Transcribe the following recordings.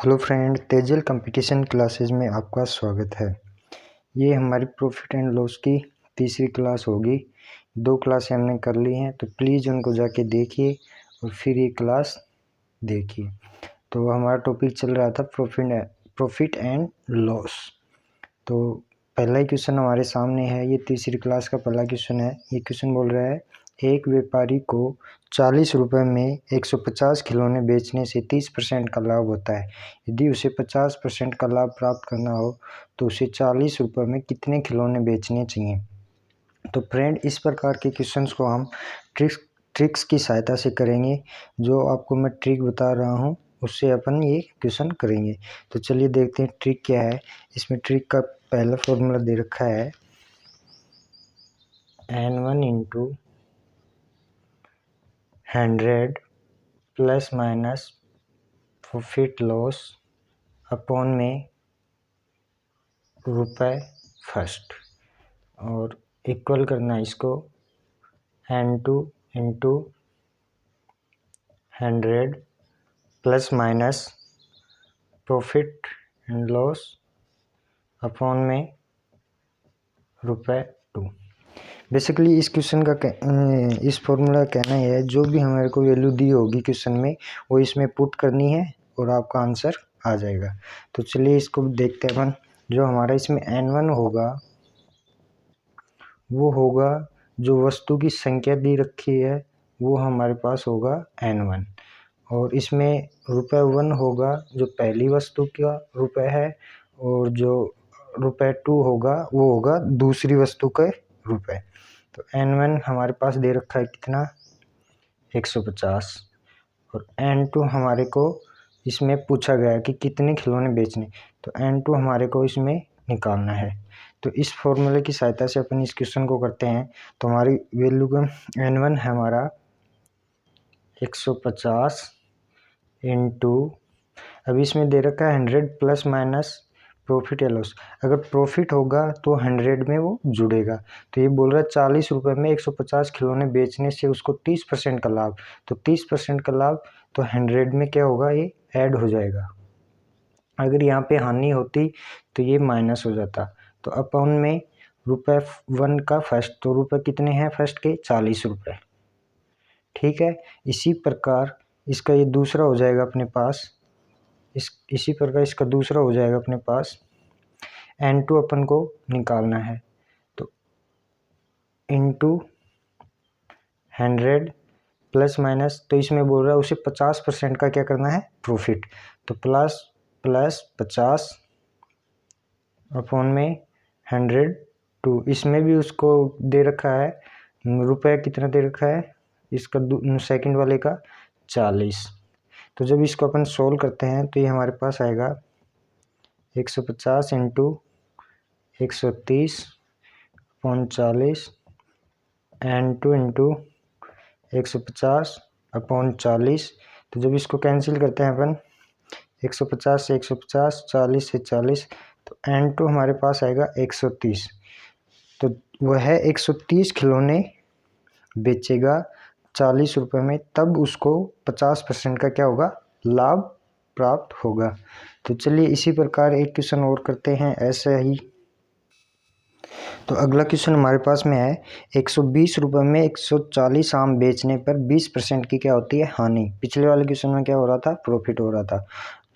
Hello friend, Tejal competition classes में आपका स्वागत है। ये हमारी प्रॉफिट एंड लॉस की तीसरी क्लास होगी। 2 क्लासें हमने कर ली हैं, तो प्लीज़ उनको जाके देखिए और फिर ये क्लास देखिए। तो हमारा टॉपिक चल रहा था प्रॉफिट एंड लॉस। तो पहला ही क्वेश्चन हमारे सामने है, ये तीसरी क्लास का पहला क्वेश्चन है। ये क्वेश्चन बोल रहा है, एक व्यापारी को 40 रुपये में 150 खिलौने बेचने से 30% का लाभ होता है। यदि उसे 50% का लाभ प्राप्त करना हो तो उसे 40 रुपये में कितने खिलौने बेचने चाहिए। तो फ्रेंड, इस प्रकार के क्वेश्चंस को हम ट्रिक्स की सहायता से करेंगे। जो आपको मैं ट्रिक बता रहा हूँ उससे अपन ये क्वेश्चन करेंगे। तो चलिए देखते हैं ट्रिक क्या है। इसमें ट्रिक का पहला फॉर्मूला दे रखा है, N1 into 100 plus minus profit loss upon में रुपए फर्स्ट, और इक्वल करना इसको N2 into 100 plus minus profit and loss upon में रुपए 2। बेसिकली इस क्वेश्चन का इस फॉर्मूला का कहना है, जो भी हमारे को वैल्यू दी होगी क्वेश्चन में वो इसमें पुट करनी है और आपका आंसर आ जाएगा। तो चलिए इसको देखते हैं अपन। जो हमारा इसमें N1 होगा वो होगा, जो वस्तु की संख्या दी रखी है वो हमारे पास होगा N1, और इसमें रुपए 1 होगा जो पहली वस्तु का रुपए है, और जो रुपए 2 होगा वो होगा दूसरी वस्तु के रुपए। तो N1 हमारे पास दे रखा है कितना, 150, और N2 हमारे को इसमें पूछा गया है कि कितने खिलौने बेचने, तो N2 हमारे को इसमें निकालना है। तो इस फॉर्मूले की सहायता से अपन इस क्वेश्चन को करते हैं। तो हमारी वैल्यू का N1 है हमारा 150 इंटू, अभी इसमें दे रखा है 100 प्लस माइनस प्रॉफिट या लॉस। अगर प्रॉफिट होगा तो 100 में वो जुड़ेगा। तो ये बोल रहा है 40 रुपये में 150 खिलौने बेचने से उसको 30% का लाभ। तो 30% का लाभ तो 100 में क्या होगा, ये ऐड हो जाएगा। अगर यहाँ पे हानि होती तो ये माइनस हो जाता। तो अपॉन में रुपए 1 का फर्स्ट, तो रुपए कितने हैं फर्स्ट के, 40 रुपये। ठीक है, इसी प्रकार इसका ये दूसरा हो जाएगा अपने पास, इसी प्रकार इसका दूसरा हो जाएगा अपने पास। N2 अपन को निकालना है, तो इंटू 100 प्लस माइनस, तो इसमें बोल रहा है उसे 50% का क्या करना है, प्रॉफिट। तो प्लस 50 अपॉन में 102, इसमें भी उसको दे रखा है रुपये कितना दे रखा है, इसका सेकंड वाले का 40। तो जब इसको अपन सोल्व करते हैं तो ये हमारे पास आएगा 150 into 130 upon 40, N2 into 150 upon 40। तो जब इसको कैंसिल करते हैं अपन, 150 से 150, 40 से 40, तो N2 हमारे पास आएगा 130। तो वह 130 खिलौने बेचेगा 40 रुपये में, तब उसको 50% का क्या होगा, लाभ प्राप्त होगा। तो चलिए इसी प्रकार एक क्वेश्चन और करते हैं ऐसे ही। तो अगला क्वेश्चन हमारे पास में है, 120 रुपये में 140 आम बेचने पर 20% की क्या होती है, हानि। पिछले वाले क्वेश्चन में क्या हो रहा था, प्रॉफिट हो रहा था।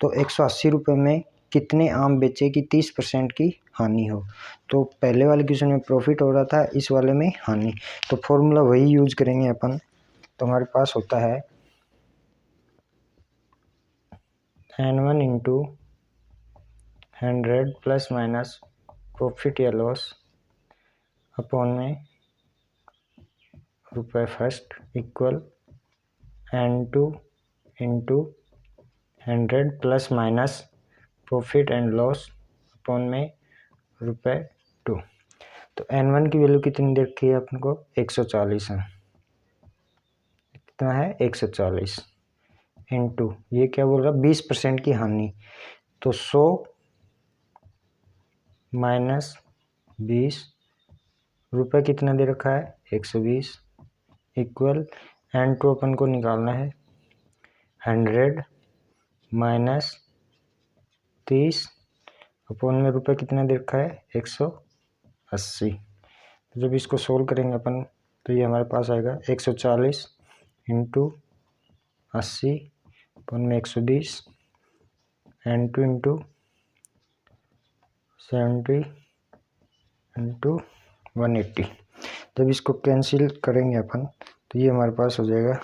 तो 180 रुपये में कितने आम बेचे कि 30% की हानि हो। तो पहले वाले क्वेश्चन में प्रॉफिट हो रहा था, इस वाले में हानि। तो फॉर्मूला वही यूज करेंगे अपन। तो हमारे पास होता है N1 into 100 plus minus profit या लॉस अपॉन में रुपये first equal N2 into 100 plus minus profit and loss upon में रुपये 2। तो N1 की वैल्यू कितनी दे रखी है अपन को, 140 है। कितना है, 140 इंटू, ये क्या बोल रहा है, 20% की हानि। तो 100 माइनस 20, रुपये कितना दे रखा है, 120 इक्वल N2 अपन को निकालना है 100 माइनस 30 अपॉन में रुपये कितना दे रखा है 180। तो जब इसको सोल्व करेंगे अपन तो ये हमारे पास आएगा 140 इंटू 80 अपॉन में 120 एंड 2 इंटू 70 इंटू 180। जब इसको कैंसिल करेंगे अपन तो ये हमारे पास हो जाएगा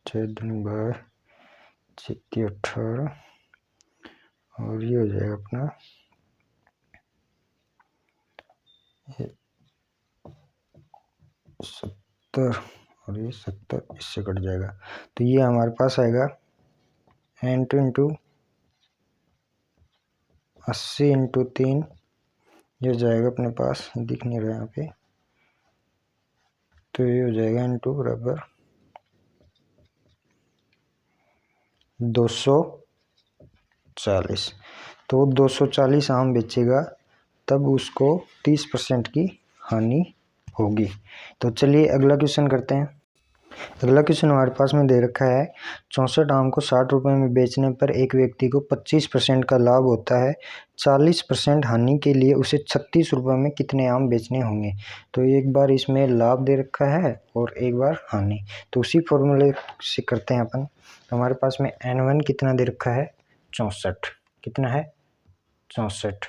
6 दूनी 12 6 18 और ये हो जाएगा अपना 70 और ये 70 इससे कट जाएगा। तो ये हमारे पास आएगा एंड इंटू 80 इंटू 3 ये जाएगा अपने पास, दिख नहीं रहा यहाँ पे, तो ये हो जाएगा इंटू बराबर 240। तो 240 आम बेचेगा तब उसको 30% की हानि होगी। तो चलिए अगला क्वेश्चन करते हैं। अगला क्वेश्चन हमारे पास में दे रखा है 64 आम को 60 रुपये में बेचने पर एक व्यक्ति को 25% का लाभ होता है, 40% हानि के लिए उसे 36 रुपये में कितने आम बेचने होंगे। तो एक बार इसमें लाभ दे रखा है और एक बार हानि, तो उसी फॉर्मूले से करते हैं अपन। तो हमारे पास में N1 कितना दे रखा है 64, कितना है 64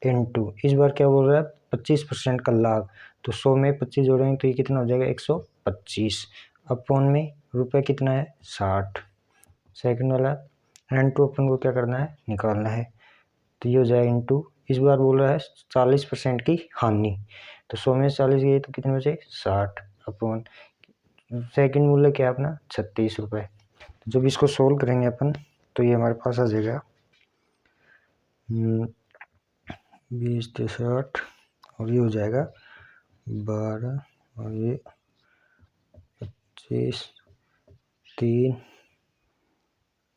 इंटू इस बार क्या बोल रहा है 25% का लाभ, तो 100 में 25 जोड़ेंगे तो ये कितना हो जाएगा 125 अपॉन में रुपये कितना है 60। सेकंड वाला N2 अपन को क्या करना है निकालना है, तो ये हो जाएगा इंटू इस बार बोल रहा है 40% की हानि, तो 100 में 40 गई तो कितने बचे 60 अपॉन सेकंड मूल्य क्या अपना 36 रुपये। तो जब इसको सोल्व करेंगे अपन तो ये हमारे पास आ जाएगा 20 से 60 और ये हो जाएगा 12 और ये 25 3,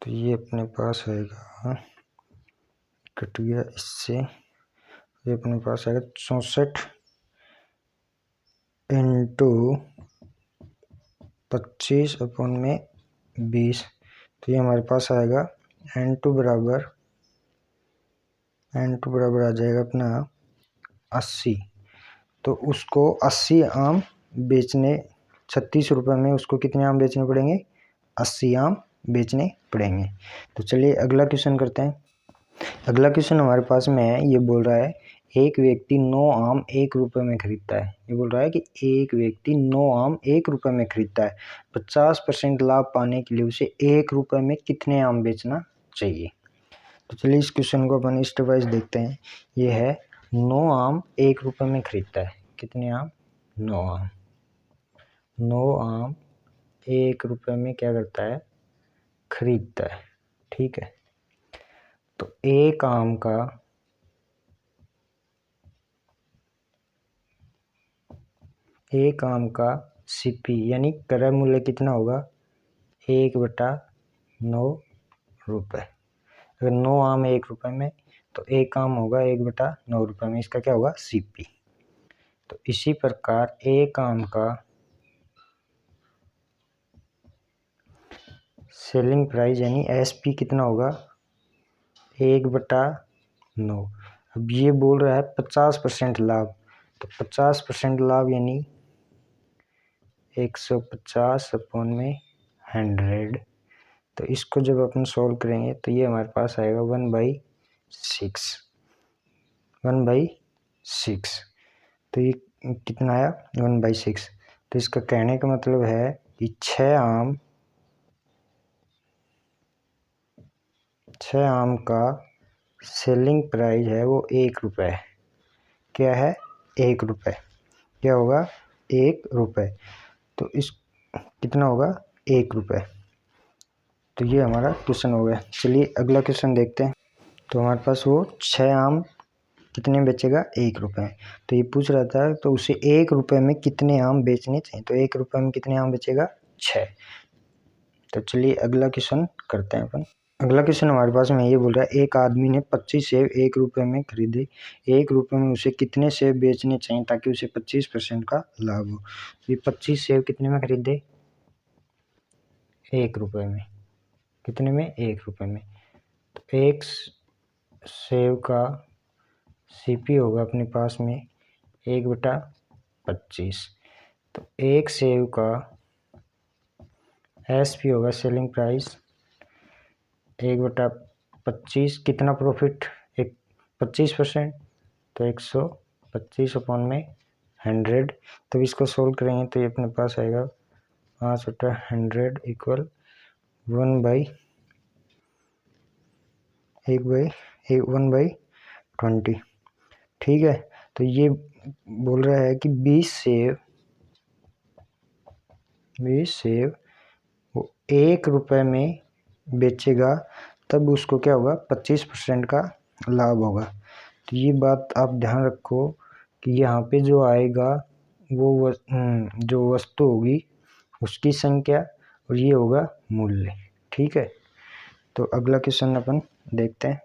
तो ये अपने पास आएगा कट गया इससे, ये अपने पास आएगा 64 इंटू 25 अपॉन में 20, तो ये हमारे पास आएगा N2 बराबर आ जाएगा अपना 80। तो उसको 80 आम बेचने 36 रुपये में उसको कितने आम बेचने पड़ेंगे 80 आम बेचने पड़ेंगे। तो चलिए अगला क्वेश्चन करते हैं। अगला क्वेश्चन हमारे पास में है, ये बोल रहा है एक व्यक्ति 9 आम 1 रुपये में खरीदता है। ये बोल रहा है कि एक व्यक्ति 9 आम 1 रुपये में खरीदता है, 50% लाभ पाने के लिए उसे 1 रुपये में कितने आम बेचना चाहिए। तो चलिए इस क्वेश्चन को अपन स्टेप वाइज देखते हैं। ये है 9 आम 1 रुपये में खरीदता है, कितने आम 9 आम 1 रुपये में क्या करता है खरीदता है, ठीक है। तो एक आम का CP यानी क्रय मूल्य कितना होगा 1/9 रुपये। अगर 9 आम 1 रुपये में तो एक आम होगा 1/9 रुपये में, इसका क्या होगा CP। तो इसी प्रकार एक आम का सेलिंग प्राइस यानी SP कितना होगा 1/9। अब ये बोल रहा है 50% लाभ, तो 50% लाभ यानी 150 अपॉन में 100। तो इसको जब अपन सॉल्व करेंगे तो ये हमारे पास आएगा 1/6। तो ये कितना आया 1/6। तो इसका कहने का मतलब है कि 6 आम का सेलिंग प्राइस है वो 1 रुपये। क्या है 1 रुपये, क्या होगा 1 रुपये। तो इस कितना होगा 1 रुपये। तो ये हमारा क्वेश्चन हो गया। चलिए अगला क्वेश्चन देखते हैं। तो हमारे पास वो 6 आम कितने बेचेगा 1 रुपये। तो ये पूछ रहा था तो उसे 1 रुपये में कितने आम बेचने चाहिए, तो 1 रुपये में कितने आम बेचेगा 6। तो चलिए अगला क्वेश्चन करते हैं अपन। अगला क्वेश्चन हमारे पास में ये बोल रहा है एक आदमी ने 25 सेब 1 रुपये में खरीदे, 1 रुपये में उसे कितने सेब बेचने चाहिए ताकि उसे 25% का लाभ हो। ये 25 सेब कितने में खरीदे 1 रुपये में, कितने में 1 रुपये में। तो सेव का सीपी होगा अपने पास में 1/25। तो एक सेव का एसपी होगा सेलिंग प्राइस 1/25। कितना प्रॉफिट? 25%। तो 125/100। तो इसको सोल्व करेंगे तो ये अपने पास आएगा 5/100 इक्वल 1/20। ठीक है। तो ये बोल रहा है कि 20 सेव वो 1 रुपये में बेचेगा, तब उसको क्या होगा? 25% का लाभ होगा। तो ये बात आप ध्यान रखो कि यहाँ पे जो आएगा वो जो वस्तु होगी उसकी संख्या और ये होगा मूल्य। ठीक है। तो अगला क्वेश्चन अपन देखते हैं।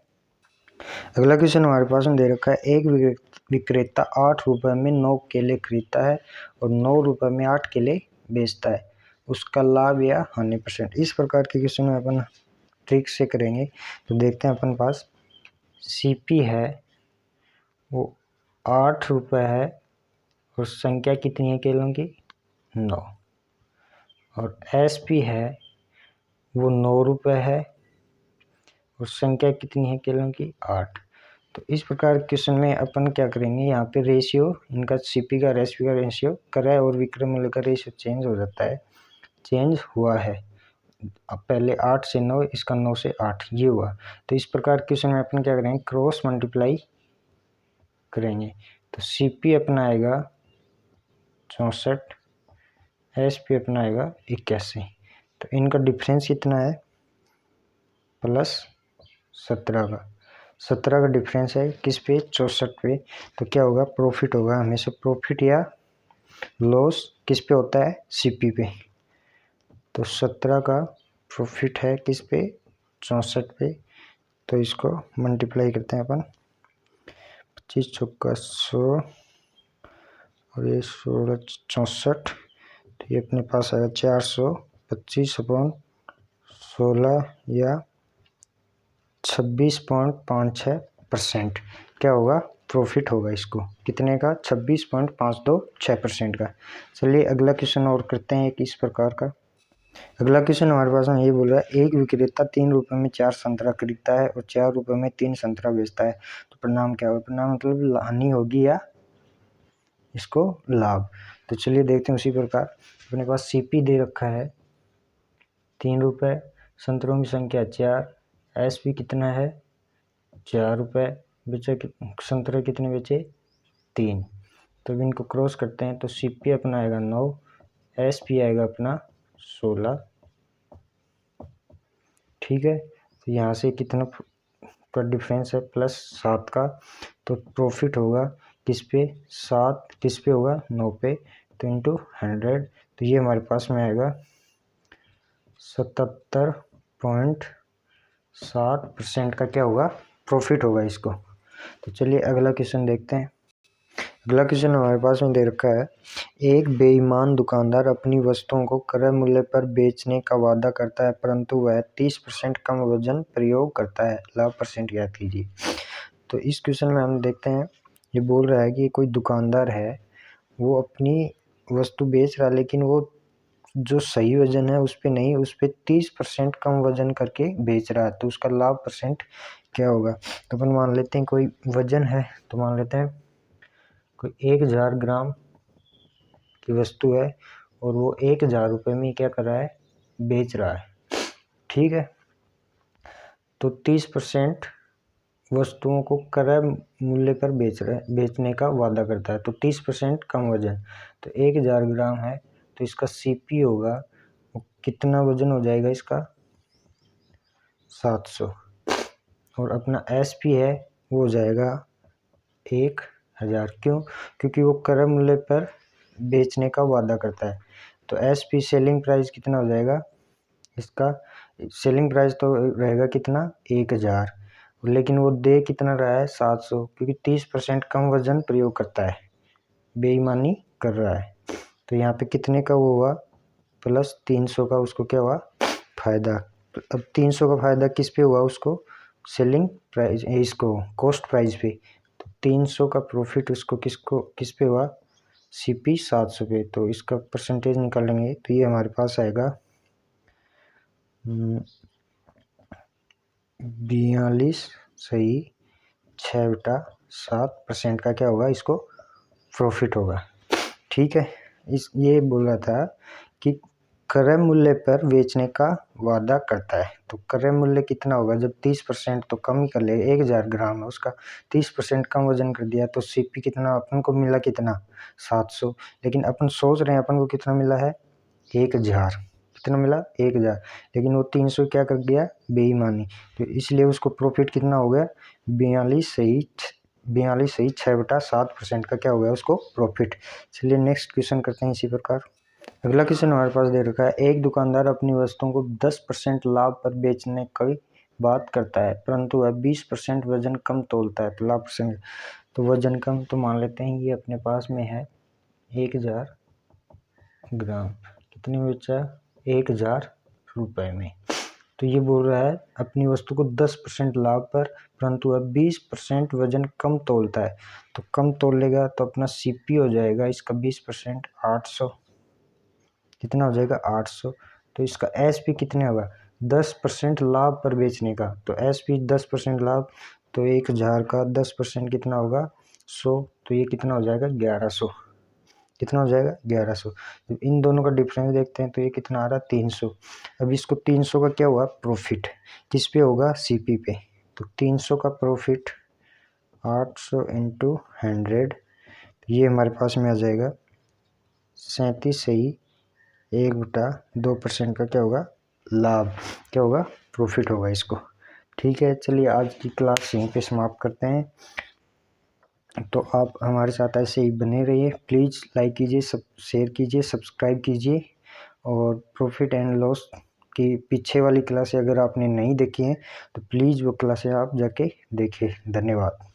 अगला क्वेश्चन हमारे पास में दे रखा है, एक विक्रेता 8 रुपये में 9 केले खरीदता है और 9 रुपये में 8 केले बेचता है, उसका लाभ या हानि %। इस प्रकार के क्वेश्चन में अपन ट्रिक से करेंगे। तो देखते हैं अपन पास सीपी है वो 8 रुपये है और संख्या कितनी है केलों की? 9। और एसपी है वो 9 रुपये है और संख्या कितनी है केलों की? 8। तो इस प्रकार क्वेश्चन में अपन क्या करेंगे, यहाँ पे रेशियो इनका सीपी का एसपी का रेशियो क्रय और विक्रय मूल्य का रेशियो चेंज हो जाता है, चेंज हुआ है। अब पहले 8 से 9, इसका 9 से 8 ये हुआ। तो इस प्रकार क्वेश्चन में अपन क्या करेंगे, क्रॉस मल्टीप्लाई करेंगे। तो सीपी अपना आएगा 64, एसपी अपना आएगा 81। तो इनका डिफरेंस कितना है? +17 का। 17 का डिफरेंस है किस पे? 64 पे। तो क्या होगा? प्रॉफिट होगा। हमेशा प्रॉफिट या लॉस किस पे होता है? सीपी पे। तो 17 का प्रॉफिट है किस पे? 64 पे। तो इसको मल्टीप्लाई करते हैं अपन, 25 चौका 100 और ये 16 64। तो ये अपने पास आएगा 425/16 या 26.56%। क्या होगा? प्रॉफिट होगा। इसको कितने का? 26.526% का। चलिए अगला क्वेश्चन और करते हैं एक इस प्रकार का। अगला क्वेश्चन हमारे पास में ये बोल रहा है, एक विक्रेता 3 रुपये में 4 संतरा खरीदता है और 4 रुपये में 3 संतरा बेचता है, तो परिणाम क्या होगा? परिणाम मतलब हानि होगी या इसको लाभ। तो चलिए देखते हैं। उसी प्रकार अपने पास सीपी दे रखा है 3 रुपये, संतरों की संख्या 4, एसपी कितना है? 4 रुपये, बेचे संतरे कितने बेचे? 3। तो इनको क्रॉस करते हैं तो सीपी अपना आएगा 9, एसपी आएगा अपना 16। ठीक है। तो यहाँ से कितना का डिफरेंस है? +7 का। तो प्रॉफिट होगा किस पे? 7 किस पे होगा? 9 पे। तो इंटू 100। तो ये हमारे पास में आएगा 77.7% का क्या होगा? प्रॉफिट होगा इसको। तो चलिए अगला क्वेश्चन देखते हैं। अगला क्वेश्चन हमारे पास में दे रखा है, एक बेईमान दुकानदार अपनी वस्तुओं को क्रय मूल्य पर बेचने का वादा करता है परंतु वह 30% कम वजन प्रयोग करता है, लाभ % याद कीजिए। तो इस क्वेश्चन में हम देखते हैं, ये बोल रहा है कि कोई दुकानदार है वो अपनी वस्तु बेच रहा है लेकिन वो जो सही वजन है उस पे नहीं, उस पे 30% कम वजन करके बेच रहा है, तो उसका लाभ % क्या होगा? तो अपन मान लेते हैं कोई वजन है, तो मान लेते हैं कोई 1000 ग्राम की वस्तु है और वो 1000 रुपये में क्या कर रहा है? बेच रहा है। ठीक है। तो 30% वस्तुओं को क्रय मूल्य पर बेचने का वादा करता है, तो 30% कम वजन। तो 1000 ग्राम है तो इसका सीपी होगा, कितना वजन हो जाएगा इसका? 700। और अपना एसपी है वो हो जाएगा 1000। क्यों? क्योंकि वो क्रय मूल्य पर बेचने का वादा करता है। तो एसपी सेलिंग प्राइस कितना हो जाएगा? इसका सेलिंग प्राइस तो रहेगा कितना? 1000, लेकिन वो दे कितना रहा है? 700, क्योंकि 30% कम वजन प्रयोग करता है, बेईमानी कर रहा है। तो यहाँ पे कितने का वो हुआ? +300 का उसको क्या हुआ? फायदा। अब 300 का फायदा किस पे हुआ उसको? सेलिंग प्राइस, इसको कॉस्ट प्राइस पे। तो 300 का प्रॉफिट उसको किस पे हुआ, CP 700 पे। तो इसका परसेंटेज निकालेंगे तो ये हमारे पास आएगा 42.6/7% का क्या होगा, इसको प्रॉफिट होगा। ठीक है, ये बोल रहा था कि क्रय मूल्य पर बेचने का वादा करता है। तो क्रय मूल्य कितना होगा, जब 30% तो कम ही कर ले, 1000 ग्राम है उसका, 30% कम वजन कर दिया तो CP कितना अपन को मिला, कितना 700। लेकिन अपन सोच रहे हैं अपन को कितना मिला है, 1000। कितना मिला, 1000। लेकिन वो 300 क्या कर दिया, बेईमानी। तो इसलिए उसको प्रॉफिट कितना हो गया, 42.6/7% का क्या हो गया उसको प्रॉफिट। चलिए नेक्स्ट क्वेश्चन करते हैं इसी प्रकार। अगला क्वेश्चन हमारे पास दे रखा है, एक दुकानदार अपनी वस्तुओं को 10% लाभ पर बेचने की बात करता है, परंतु वह 20% वजन कम तोलता है। तो लाभ परसेंट, तो वजन कम, तो मान लेते हैं ये अपने पास में है 1000 ग्राम, कितने में बेचा, 1000 रुपये में। तो ये बोल रहा है अपनी वस्तु को 10% लाभ पर, परंतु वह 20% वजन कम तोलता है। तो कम तोलेगा तो अपना CP हो जाएगा इसका 20%, 800। कितना हो जाएगा, 800। तो इसका SP कितने होगा, 10% लाभ पर बेचने का। तो SP 10% लाभ, तो 1000 का 10% कितना होगा, 100। तो ये कितना हो जाएगा, 1100। कितना हो जाएगा, 1100। तो इन दोनों का डिफरेंस देखते हैं तो ये कितना आ रहा है, 300। अब इसको 300 का क्या हुआ प्रॉफिट, किस पे होगा, CP पे। तो 300 का प्रॉफिट 800 × 100, ये हमारे पास में आ जाएगा 37.1/2% का क्या होगा, लाभ, क्या होगा, प्रॉफिट होगा इसको। ठीक है, चलिए आज की क्लास यहीं पे समाप्त करते हैं। तो आप हमारे साथ ऐसे ही बने रहिए, प्लीज़ लाइक कीजिए, शेयर कीजिए, सब्सक्राइब कीजिए। और प्रॉफिट एंड लॉस की पीछे वाली क्लासें अगर आपने नहीं देखी हैं तो प्लीज़ वो क्लासें आप जाके देखें। धन्यवाद।